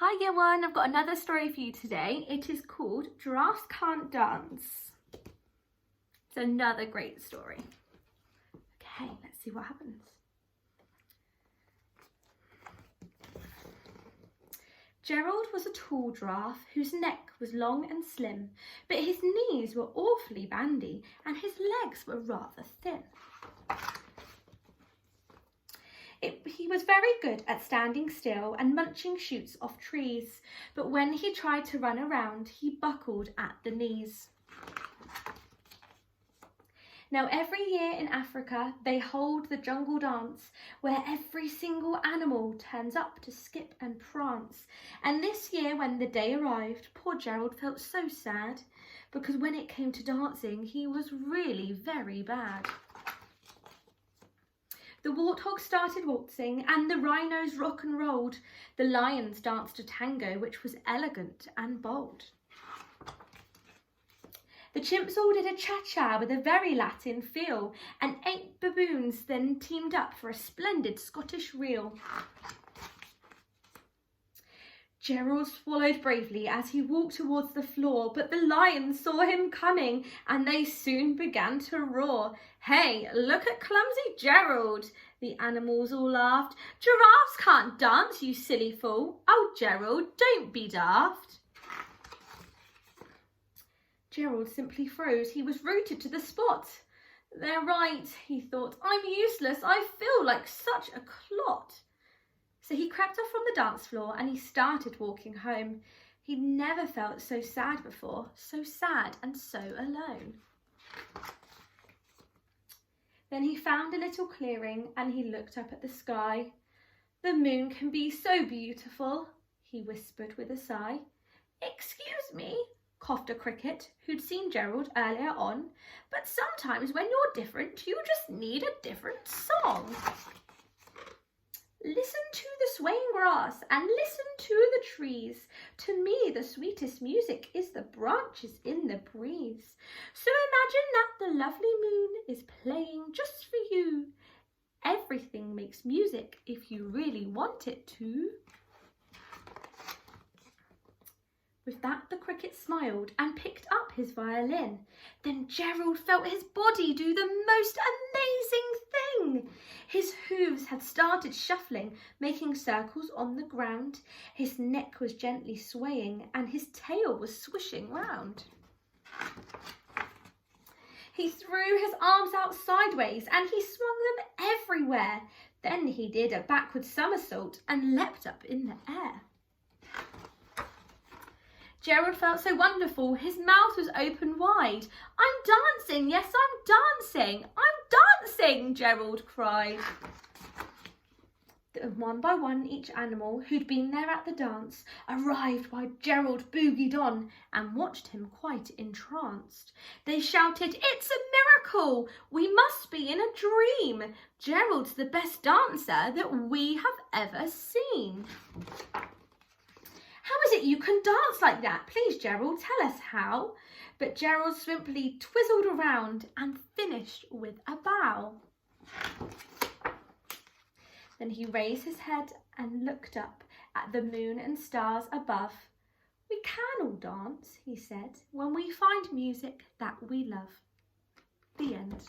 Hi year one, I've got another story for you today. It is called Giraffes Can't Dance. It's another great story. Okay, let's see what happens. Gerald was a tall giraffe whose neck was long and slim, but his knees were awfully bandy and his legs were rather thin. He was very good at standing still and munching shoots off trees, but when he tried to run around, he buckled at the knees. Now, every year in Africa, they hold the jungle dance where every single animal turns up to skip and prance. And this year, when the day arrived, poor Gerald felt so sad because when it came to dancing, he was really very bad. The warthogs started waltzing and the rhinos rock and rolled. The lions danced a tango which was elegant and bold. The chimps all did a cha-cha with a very Latin feel, and 8 baboons then teamed up for a splendid Scottish reel. Gerald swallowed bravely as he walked towards the floor, but the lions saw him coming and they soon began to roar. "Hey, look at clumsy Gerald," the animals all laughed. "Giraffes can't dance, you silly fool. Oh, Gerald, don't be daft." Gerald simply froze. He was rooted to the spot. "They're right," he thought. "I'm useless. I feel like such a clot." So he crept off from the dance floor and he started walking home. He'd never felt so sad before, so sad and so alone. Then he found a little clearing and he looked up at the sky. "The moon can be so beautiful," he whispered with a sigh. "Excuse me," coughed a cricket who'd seen Gerald earlier on, "but sometimes when you're different, you just need a different song. Listen to the swaying grass and listen to the trees. To me, the sweetest music is the branches in the breeze. So imagine that the lovely moon is playing just for you. Everything makes music if you really want it to." With that, the cricket smiled and picked up his violin. Then Gerald felt his body do the most amazing thing. His hooves had started shuffling, making circles on the ground. His neck was gently swaying and his tail was swishing round. He threw his arms out sideways and he swung them everywhere. Then he did a backward somersault and leapt up in the air. Gerald felt so wonderful, his mouth was open wide. "I'm dancing, yes, I'm dancing, I'm dancing," Gerald cried. One by one, each animal who'd been there at the dance arrived while Gerald boogied on and watched him quite entranced. They shouted, "It's a miracle! We must be in a dream! Gerald's the best dancer that we have ever seen." "How is it you can dance like that? Please, Gerald, tell us how." But Gerald simply twizzled around and finished with a bow. Then he raised his head and looked up at the moon and stars above. "We can all dance," he said, "when we find music that we love." The end.